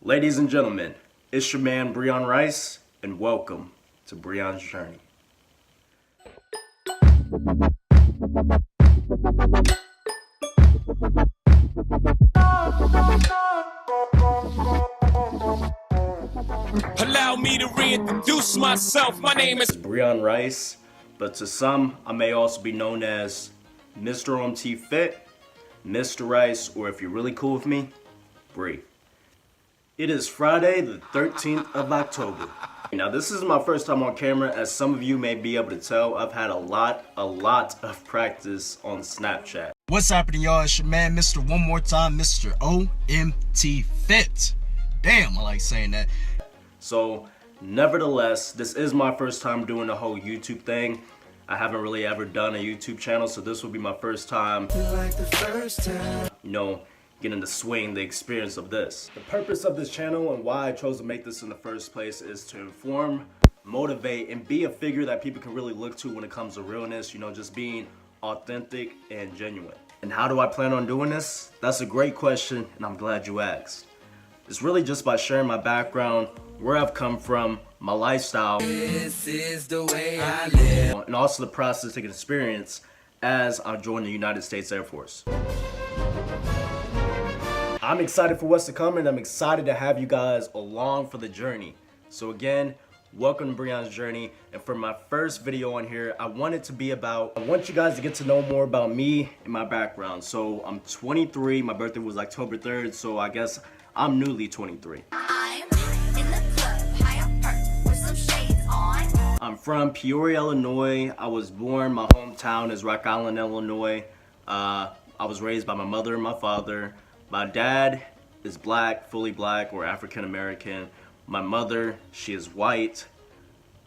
Ladies and gentlemen, it's your man Breon Rice, and welcome to Breon's Journey. Allow me to reintroduce myself. My name is Breon Rice, but to some, I may also be known as Mr. OMT Fit, Mr. Rice, or if you're really cool with me, Bree. It is Friday, the 13th of October. Now, this is my first time on camera. As some of you may be able to tell, I've had a lot of practice on Snapchat. What's happening, y'all? It's your man, Mr. One More Time, Mr. OMT Fit. Damn, I like saying that. So, nevertheless, this is my first time doing the whole YouTube thing. I haven't really ever done a YouTube channel, so this will be my first time, getting the swing, the experience of this. The purpose of this channel and why I chose to make this in the first place is to inform, motivate, and be a figure that people can really look to when it comes to realness, just being authentic and genuine. And how do I plan on doing this? That's a great question, and I'm glad you asked. It's really just by sharing my background, where I've come from, my lifestyle, This is the way I live. and also the processing experience as I joined the United States Air Force. I'm excited for what's to come, and I'm excited to have you guys along for the journey. So again, welcome to Breon's Journey, and for my first video on here, I want you guys to get to know more about me and my background. So I'm 23, my birthday was October 3rd, so I guess I'm newly 23. I'm from Peoria, Illinois. I was born, my hometown is Rock Island, Illinois. I was raised by my mother and my father. My dad is black, fully black, or African American. My mother, she is white,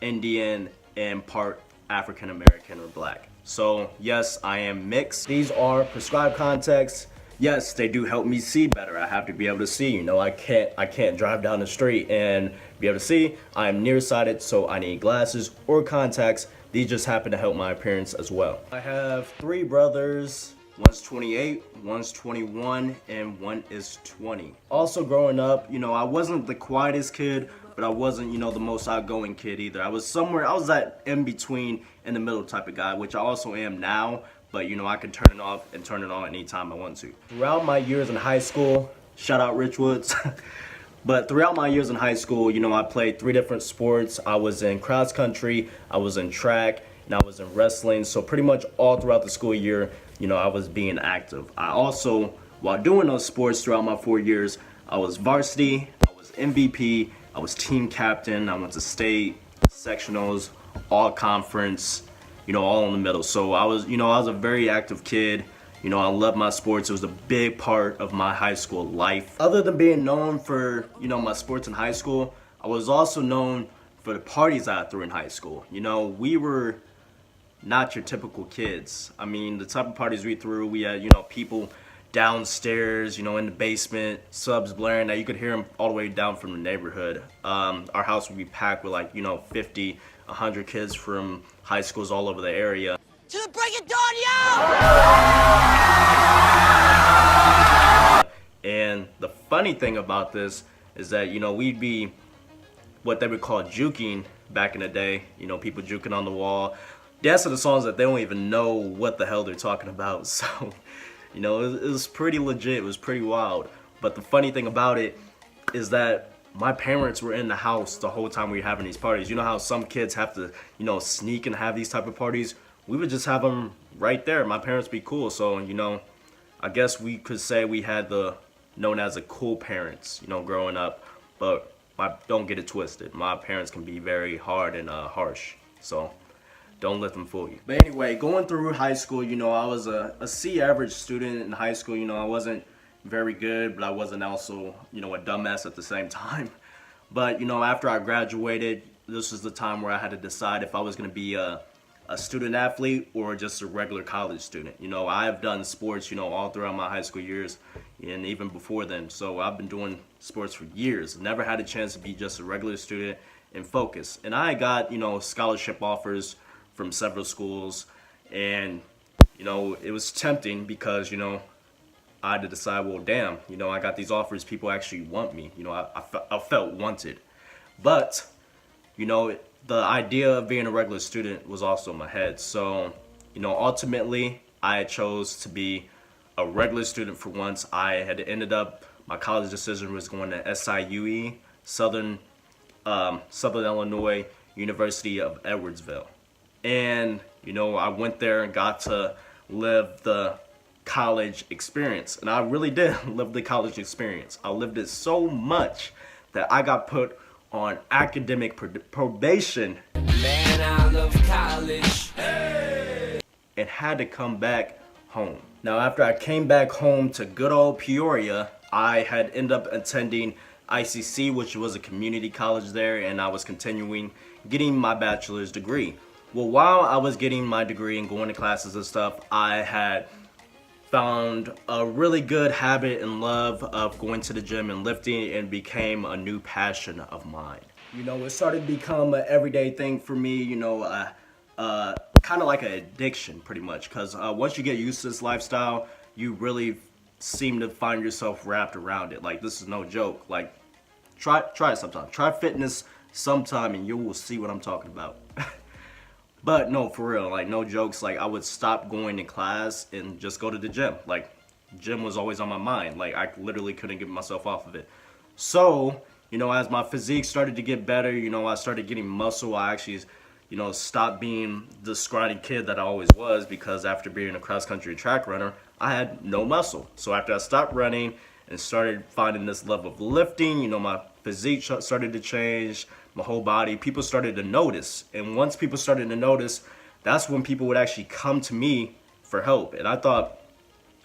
Indian, and part African American or black. So yes, I am mixed. These are prescribed contacts. Yes, they do help me see better. I have to be able to see. I can't drive down the street and be able to see. I am nearsighted, so I need glasses or contacts. These just happen to help my appearance as well. I have 3 brothers. One's 28, one's 21, and one is 20. Also growing up, I wasn't the quietest kid, but I wasn't, the most outgoing kid either. I was that in between, in the middle type of guy, which I also am now, but I can turn it off and turn it on anytime I want to. Throughout my years in high school, shout out Rich Woods, but throughout my years in high school, I played 3 different sports. I was in cross country, I was in track, and I was in wrestling. So pretty much all throughout the school year, I was being active. I also, while doing those sports throughout my 4 years, I was varsity, I was MVP, I was team captain, I went to state, sectionals, all conference, all in the middle. So I was a very active kid. I love my sports. It was a big part of my high school life. Other than being known for, my sports in high school, I was also known for the parties I threw in high school. We were not your typical kids. I mean, the type of parties we threw, we had, people downstairs, in the basement, subs blaring that you could hear them all the way down from the neighborhood. Our house would be packed with 50, 100 kids from high schools all over the area. To the break of dawn, yo! And the funny thing about this is that, we'd be what they would call juking back in the day, people juking on the wall. Dancing to songs that they don't even know what the hell they're talking about. So, it was pretty legit. It was pretty wild. But the funny thing about it is that my parents were in the house the whole time we were having these parties. You know how some kids have to, sneak and have these type of parties? We would just have them right there. My parents be cool. So, I guess we could say we had known as a cool parents, growing up. But don't get it twisted. My parents can be very hard and harsh. So don't let them fool you. But anyway, going through high school, I was a C average student in high school. I wasn't very good, but I wasn't also, a dumbass at the same time. But, after I graduated, this was the time where I had to decide if I was going to be a student athlete or just a regular college student. I've done sports, all throughout my high school years and even before then. So I've been doing sports for years. Never had a chance to be just a regular student and focus. And I got, scholarship offers from several schools, and it was tempting because I had to decide, well, damn, you know, I got these offers, people actually want me. You know, I felt wanted. But, you know, the idea of being a regular student was also in my head. So, you know, ultimately, I chose to be a regular student for once. I had ended up, my college decision was going to SIUE, Southern Illinois University of Edwardsville. And, you know, I went there and got to live the college experience. And I really did live the college experience. I lived it so much that I got put on academic probation. Man, I love college. And had to come back home. Now, after I came back home to good old Peoria, I had ended up attending ICC, which was a community college there, and I was continuing getting my bachelor's degree. Well, while I was getting my degree and going to classes and stuff, I had found a really good habit and love of going to the gym and lifting, and became a new passion of mine. You know, it started to become an everyday thing for me, you know, kind of like an addiction pretty much, because once you get used to this lifestyle, you really seem to find yourself wrapped around it. Like, this is no joke. Like, try it sometime. Try fitness sometime and you will see what I'm talking about. But no, for real, like, no jokes. Like, I would stop going to class and just go to the gym. Like, gym was always on my mind. Like, I literally couldn't get myself off of it. So, you know, as my physique started to get better, you know, I started getting muscle. I actually, you know, stopped being the scrawny kid that I always was, because after being a cross-country track runner, I had no muscle. So after I stopped running and started finding this love of lifting, you know, my physique started to change, my whole body. People started to notice. And once people started to notice, that's when people would actually come to me for help. And I thought,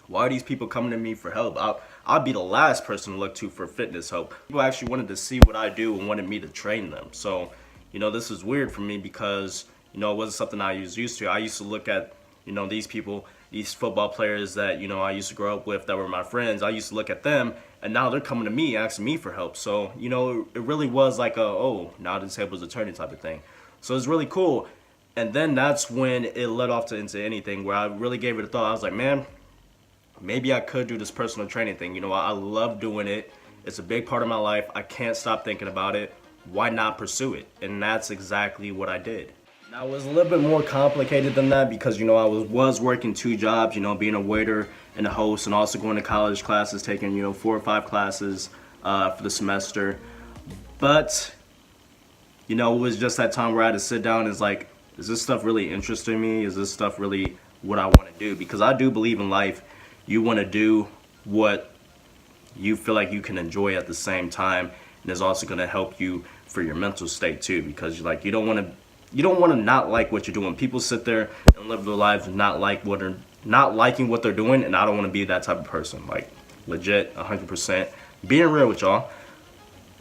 why are these people coming to me for help? I'll be the last person to look to for fitness help. People actually wanted to see what I do and wanted me to train them. So, you know, this was weird for me because, you know, it wasn't something I was used to. I used to look at, you know, these people, these football players that, you know, I used to grow up with that were my friends. I used to look at them, and now they're coming to me asking me for help. So, you know, it really was like a, oh, now the table's a turning type of thing. So it's really cool. And then that's when it led off into anything where I really gave it a thought. I was like, man, maybe I could do this personal training thing. You know, I love doing it. It's a big part of my life. I can't stop thinking about it. Why not pursue it? And that's exactly what I did. Now, it was a little bit more complicated than that because, you know, I was working 2 jobs, you know, being a waiter and a host, and also going to college classes, taking, you know, 4 or 5 classes for the semester. But, you know, it was just that time where I had to sit down and it's like, is this stuff really interesting me? Is this stuff really what I want to do? Because I do believe in life, you want to do what you feel like you can enjoy at the same time, and is also going to help you for your mental state too, because you're like, you don't want to not like what you're doing. People sit there and live their lives not liking what they're doing, and I don't want to be that type of person. Like, legit, 100%, being real with y'all.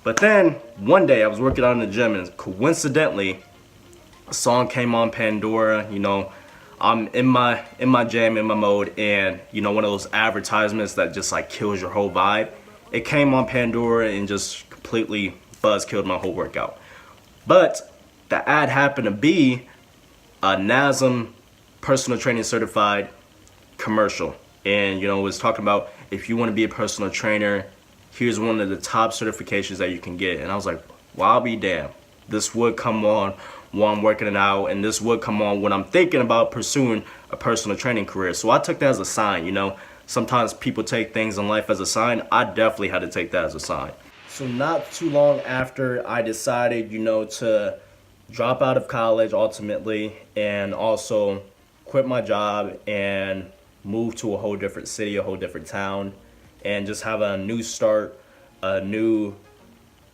But then one day I was working out in the gym, and coincidentally, a song came on Pandora. You know, I'm in my jam, in my mode, and, you know, one of those advertisements that just like kills your whole vibe. It came on Pandora and just completely killed my whole workout. But the ad happened to be a NASM personal training certified commercial. And, you know, it was talking about, if you want to be a personal trainer, here's one of the top certifications that you can get. And I was like, well, I'll be damned. This would come on while I'm working it out, and this would come on when I'm thinking about pursuing a personal training career. So I took that as a sign, you know. Sometimes people take things in life as a sign. I definitely had to take that as a sign. So not too long after I decided, you know, to drop out of college ultimately, and also quit my job and move to a whole different city, a whole different town, and just have a new start, a new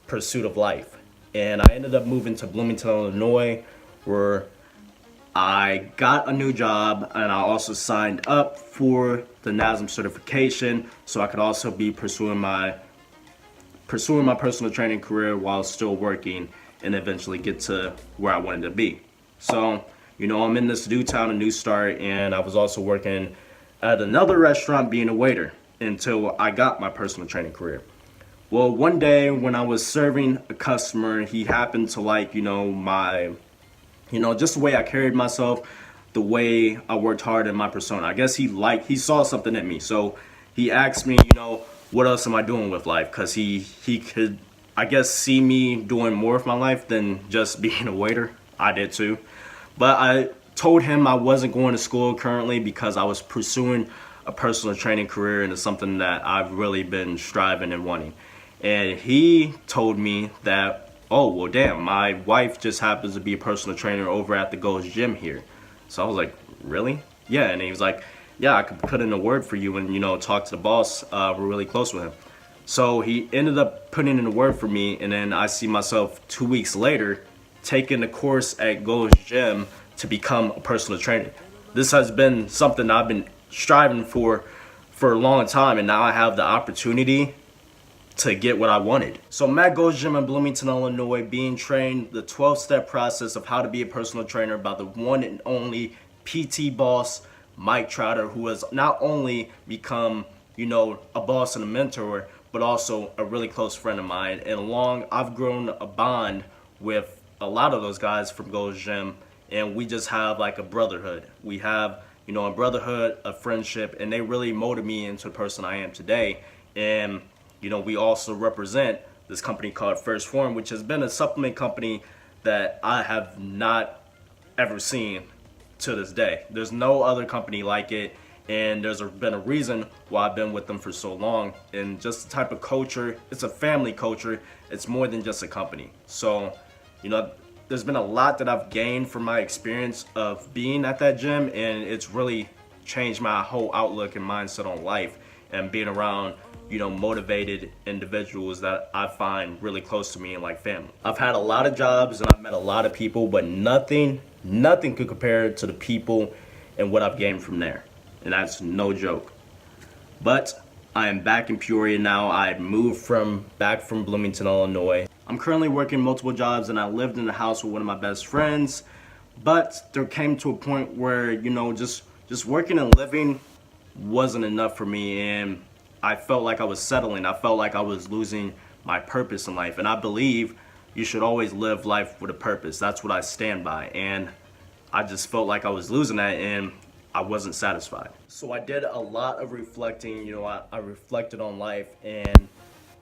pursuit of life. And I ended up moving to Bloomington, Illinois, where I got a new job, and I also signed up for the NASM certification so I could also be pursuing my personal training career while still working, and eventually get to where I wanted to be. So, you know, I'm in this new town, a new start, and I was also working at another restaurant being a waiter until I got my personal training career. Well, one day when I was serving a customer, he happened to like, you know, just the way I carried myself, the way I worked hard in my persona. I guess he saw something in me. So he asked me, what else am I doing with life? Because he could, I guess, see me doing more with my life than just being a waiter. I did too. But I told him I wasn't going to school currently because I was pursuing a personal training career, and it's something that I've really been striving and wanting. And he told me that, oh, well, damn, my wife just happens to be a personal trainer over at the Gold's Gym here. So I was like, really? Yeah. And he was like, yeah, I could put in a word for you and, talk to the boss. We're really close with him. So he ended up putting in a word for me, and then I see myself 2 weeks later taking a course at Gold's Gym to become a personal trainer. This has been something I've been striving for a long time, and now I have the opportunity to get what I wanted. So I'm at Gold's Gym in Bloomington, Illinois, being trained the 12-step process of how to be a personal trainer by the one and only PT boss, Mike Trotter, who has not only become, a boss and a mentor, but also a really close friend of mine. And I've grown a bond with a lot of those guys from Gold's Gym, and we just have like a brotherhood. We have, a brotherhood, a friendship, and they really molded me into the person I am today. And, we also represent this company called First Form, which has been a supplement company that I have not ever seen to this day. There's no other company like it, and there's been a reason why I've been with them for so long. And just the type of culture, it's a family culture. It's more than just a company. So, there's been a lot that I've gained from my experience of being at that gym, and it's really changed my whole outlook and mindset on life, and being around, motivated individuals that I find really close to me and like family. I've had a lot of jobs and I've met a lot of people, but nothing could compare to the people and what I've gained from there. And that's no joke. But I am back in Peoria now. I moved back from Bloomington, Illinois. I'm currently working multiple jobs, and I lived in the house with one of my best friends. But there came to a point where, just working and living wasn't enough for me, and I felt like I was settling. I felt like I was losing my purpose in life. And I believe you should always live life with a purpose. That's what I stand by. And I just felt like I was losing that, and I wasn't satisfied. So I did a lot of reflecting. I reflected on life, and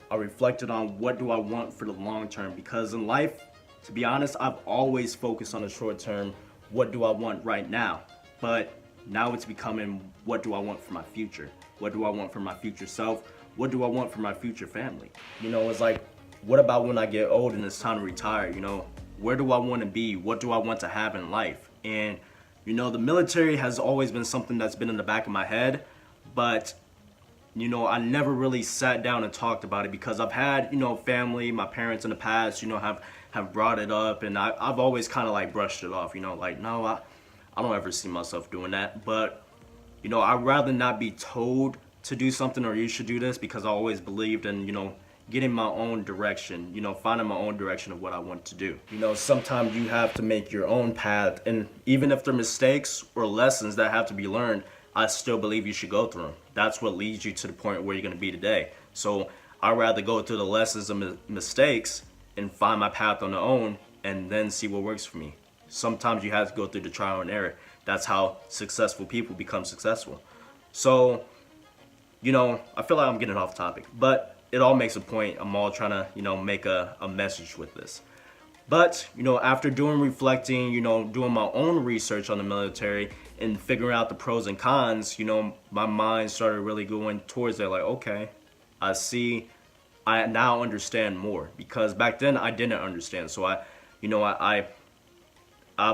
I reflected on what do I want for the long term. Because in life, to be honest, I've always focused on the short term. What do I want right now? But now it's becoming, what do I want for my future? What do I want for my future self? What do I want for my future family? It's like, what about when I get old and it's time to retire? Where do I want to be? What do I want to have in life? And, the military has always been something that's been in the back of my head, but, I never really sat down and talked about it because I've had, family, my parents in the past, have brought it up, and I've always kind of like brushed it off, like, no, I don't ever see myself doing that. But, I'd rather not be told to do something or you should do this, because I always believed in, getting my own direction, finding my own direction of what I want to do. Sometimes you have to make your own path, and even if they're mistakes or lessons that have to be learned, I still believe you should go through them. That's what leads you to the point where you're going to be today. So I'd rather go through the lessons and mistakes and find my path on my own, and then see what works for me. Sometimes you have to go through the trial and error. That's how successful people become successful. So, I feel like I'm getting off topic, but it all makes a point. I'm all trying to, make a message with this. But, after reflecting, doing my own research on the military and figuring out the pros and cons, my mind started really going towards it. Like, okay, I now understand more, because back then I didn't understand. So I've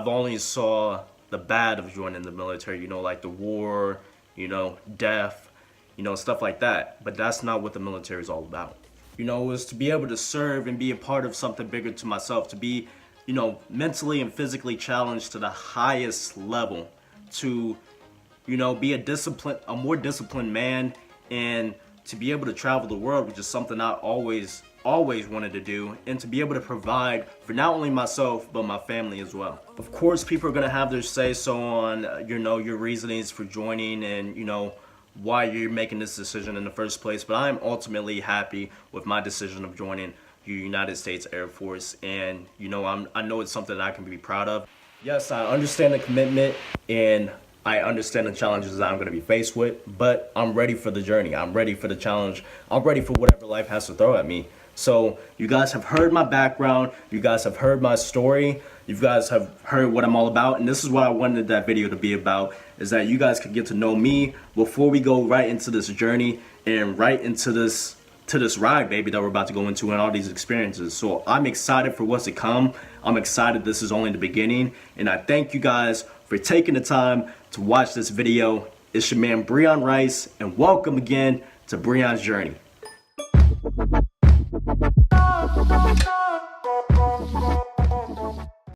only saw the bad of joining the military, like the war, death, stuff like that. But that's not what the military is all about. It was to be able to serve and be a part of something bigger to myself, to be, mentally and physically challenged to the highest level, to, be a more disciplined man, and to be able to travel the world, which is something I always wanted to do, and to be able to provide for not only myself, but my family as well. Of course, people are going to have their say so on, your reasonings for joining, and, why you're making this decision in the first place. But I'm ultimately happy with my decision of joining the United States Air Force, and, I know it's something that I can be proud of. Yes, I understand the commitment, and I understand the challenges that I'm going to be faced with, but I'm ready for the journey. I'm ready for the challenge. I'm ready for whatever life has to throw at me. So you guys have heard my background. You guys have heard my story. You guys have heard what I'm all about. And this is what I wanted that video to be about, is that you guys could get to know me before we go right into this journey and right into this ride, baby, that we're about to go into and all these experiences. So I'm excited for what's to come. I'm excited this is only the beginning. And I thank you guys for taking the time to watch this video. It's your man Breon Rice, and welcome again to Breon's Journey.